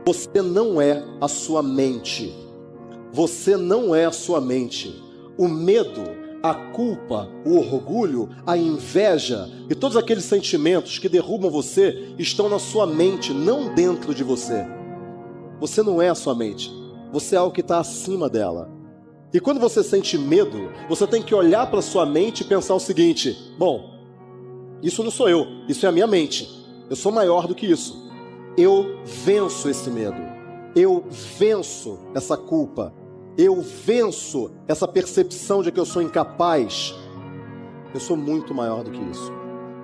Você não é a sua mente. Você não é a sua mente. O medo, a culpa, o orgulho, a inveja e todos aqueles sentimentos que derrubam você estão na sua mente, não dentro de você. Você não é a sua mente. Você é algo que está acima dela. E quando você sente medo, você tem que olhar para a sua mente e pensar o seguinte: bom, isso não sou eu, isso é a minha mente. Eu sou maior do que isso. Eu venço esse medo. Eu venço essa culpa. Eu venço essa percepção de que eu sou incapaz. Eu sou muito maior do que isso.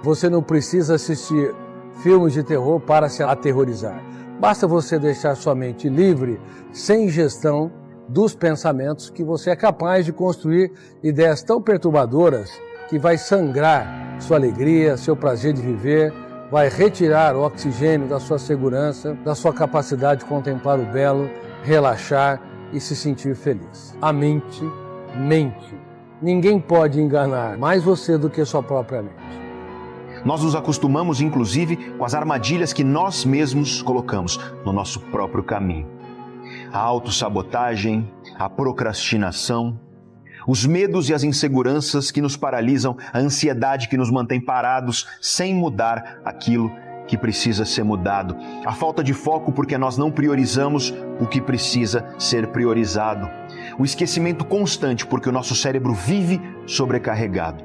Você não precisa assistir filmes de terror para se aterrorizar. Basta você deixar sua mente livre, sem gestão dos pensamentos, que você é capaz de construir ideias tão perturbadoras que vai sangrar sua alegria, seu prazer de viver, vai retirar o oxigênio da sua segurança, da sua capacidade de contemplar o belo, relaxar e se sentir feliz. A mente mente. Ninguém pode enganar mais você do que sua própria mente. Nós nos acostumamos, inclusive, com as armadilhas que nós mesmos colocamos no nosso próprio caminho. A autossabotagem, a procrastinação, os medos e as inseguranças que nos paralisam, a ansiedade que nos mantém parados sem mudar aquilo que precisa ser mudado, a falta de foco porque nós não priorizamos o que precisa ser priorizado, o esquecimento constante porque o nosso cérebro vive sobrecarregado.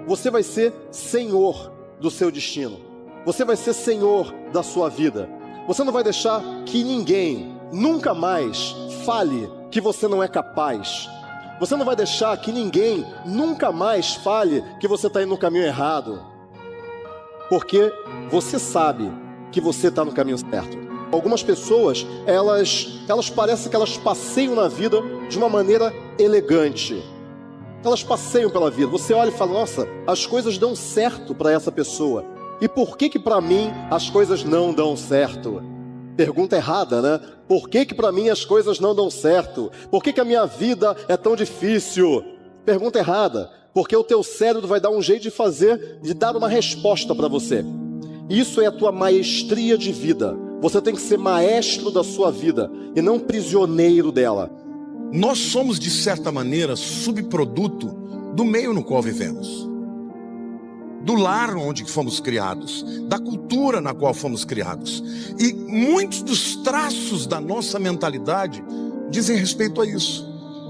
Você vai ser senhor do seu destino. Você vai ser senhor da sua vida. Você não vai deixar que ninguém nunca mais fale que você não é capaz. Você não vai deixar que ninguém nunca mais fale que você está indo no caminho errado. Porque você sabe que você está no caminho certo. Algumas pessoas, elas parecem que elas passeiam na vida de uma maneira elegante. Elas passeiam pela vida. Você olha e fala: nossa, as coisas dão certo para essa pessoa. E por que para mim as coisas não dão certo? Pergunta errada, né? Por que para mim as coisas não dão certo? Por que a minha vida é tão difícil? Pergunta errada. Porque o teu cérebro vai dar um jeito de dar uma resposta para você. Isso é a tua maestria de vida. Você tem que ser maestro da sua vida e não prisioneiro dela. Nós somos, de certa maneira, subproduto do meio no qual vivemos, do lar onde fomos criados, da cultura na qual fomos criados. E muitos dos traços da nossa mentalidade dizem respeito a isso.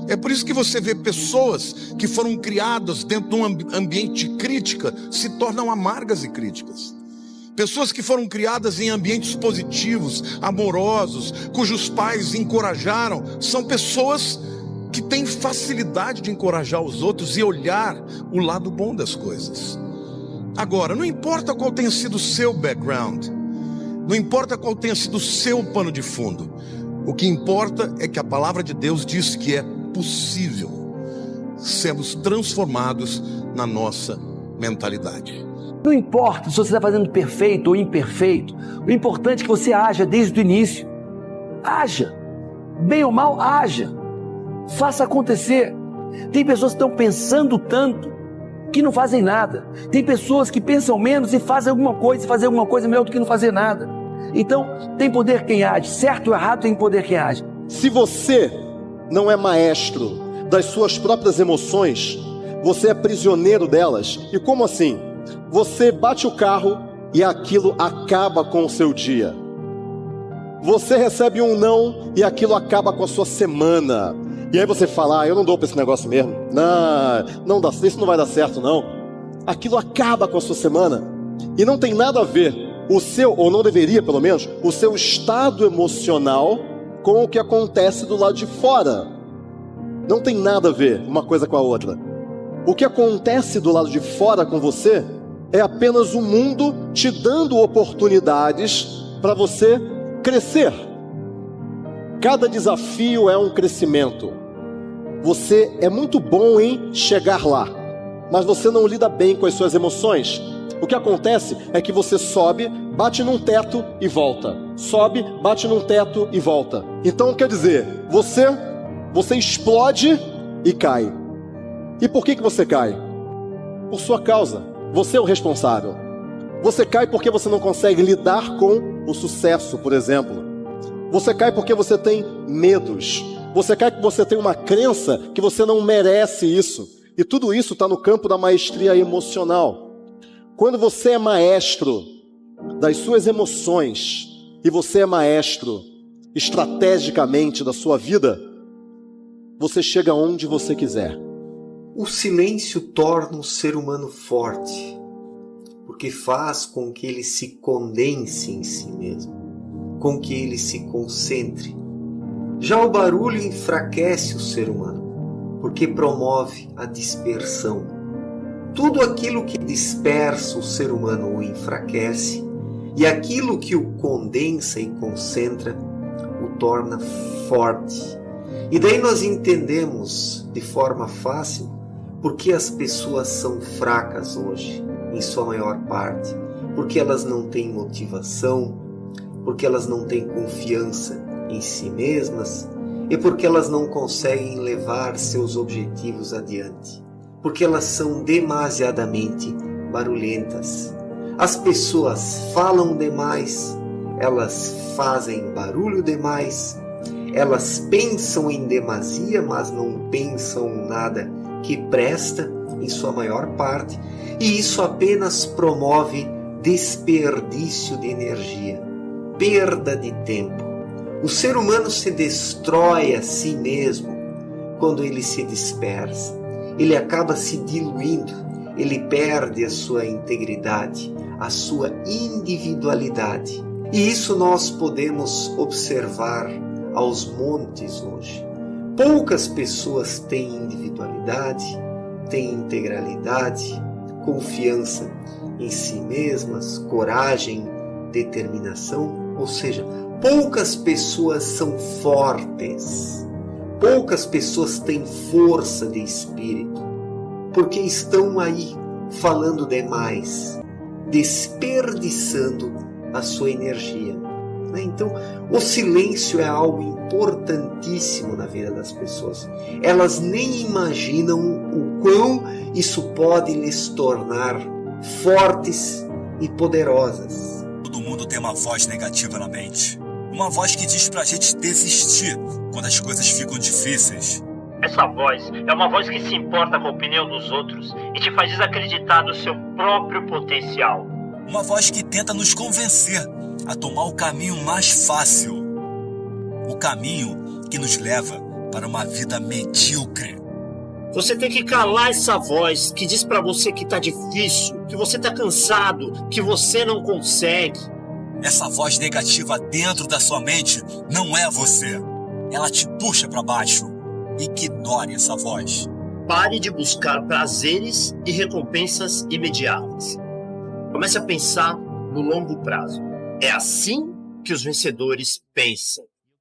É por isso que você vê pessoas que foram criadas dentro de um ambiente de crítica se tornam amargas e críticas. Pessoas que foram criadas em ambientes positivos, amorosos, cujos pais encorajaram, são pessoas que têm facilidade de encorajar os outros e olhar o lado bom das coisas. Agora, não importa qual tenha sido o seu background, não importa qual tenha sido o seu pano de fundo, o que importa é que a palavra de Deus diz que é possível sermos transformados na nossa mentalidade. Não importa se você está fazendo perfeito ou imperfeito, o importante é que você haja desde o início. Haja, bem ou mal, haja, faça acontecer. Tem pessoas que estão pensando tanto que não fazem nada. Tem pessoas que pensam menos e fazem alguma coisa melhor do que não fazer nada. Então, tem poder quem age, certo ou errado, tem poder quem age. Se você não é maestro das suas próprias emoções, você é prisioneiro delas. E como assim? Você bate o carro e aquilo acaba com o seu dia. Você recebe um não e aquilo acaba com a sua semana. E aí você fala: eu não dou para esse negócio mesmo. Não dá, isso não vai dar certo não. Aquilo acaba com a sua semana. E não tem nada a ver o seu, ou não deveria pelo menos, o seu estado emocional com o que acontece do lado de fora. Não tem nada a ver uma coisa com a outra. O que acontece do lado de fora com você é apenas o mundo te dando oportunidades para você crescer. Cada desafio é um crescimento. Você é muito bom em chegar lá, mas você não lida bem com as suas emoções. O que acontece é que você sobe, bate num teto e volta. Sobe, bate num teto e volta. Então quer dizer, você explode e cai. E por que você cai? Por sua causa. Você é o responsável. Você cai porque você não consegue lidar com o sucesso, por exemplo. Você cai porque você tem medos. Você cai porque você tem uma crença que você não merece isso. E tudo isso está no campo da maestria emocional. Quando você é maestro das suas emoções e você é maestro estrategicamente da sua vida, você chega onde você quiser. O silêncio torna o ser humano forte, porque faz com que ele se condense em si mesmo, com que ele se concentre. Já o barulho enfraquece o ser humano, porque promove a dispersão. Tudo aquilo que dispersa o ser humano o enfraquece, e aquilo que o condensa e concentra o torna forte. E daí nós entendemos de forma fácil porque as pessoas são fracas hoje, em sua maior parte, porque elas não têm motivação, porque elas não têm confiança em si mesmas e porque elas não conseguem levar seus objetivos adiante, porque elas são demasiadamente barulhentas. As pessoas falam demais, elas fazem barulho demais, elas pensam em demasia, mas não pensam nada que presta em sua maior parte, e isso apenas promove desperdício de energia, perda de tempo. O ser humano se destrói a si mesmo quando ele se dispersa. Ele acaba se diluindo, ele perde a sua integridade, a sua individualidade. E isso nós podemos observar aos montes hoje. Poucas pessoas têm individualidade, têm integralidade, confiança em si mesmas, coragem, determinação. Ou seja, poucas pessoas são fortes, poucas pessoas têm força de espírito, porque estão aí falando demais, desperdiçando a sua energia. Então, o silêncio é algo importantíssimo na vida das pessoas. Elas nem imaginam o quão isso pode lhes tornar fortes e poderosas. Todo mundo tem uma voz negativa na mente. Uma voz que diz pra gente desistir quando as coisas ficam difíceis. Essa voz é uma voz que se importa com a opinião dos outros e te faz desacreditar do seu próprio potencial. Uma voz que tenta nos convencer a tomar o caminho mais fácil. O caminho que nos leva para uma vida medíocre. Você tem que calar essa voz que diz pra você que tá difícil, que você tá cansado, que você não consegue. Essa voz negativa dentro da sua mente não é você. Ela te puxa para baixo. Ignore essa voz. Pare de buscar prazeres e recompensas imediatas. Comece a pensar no longo prazo. É assim que os vencedores pensam.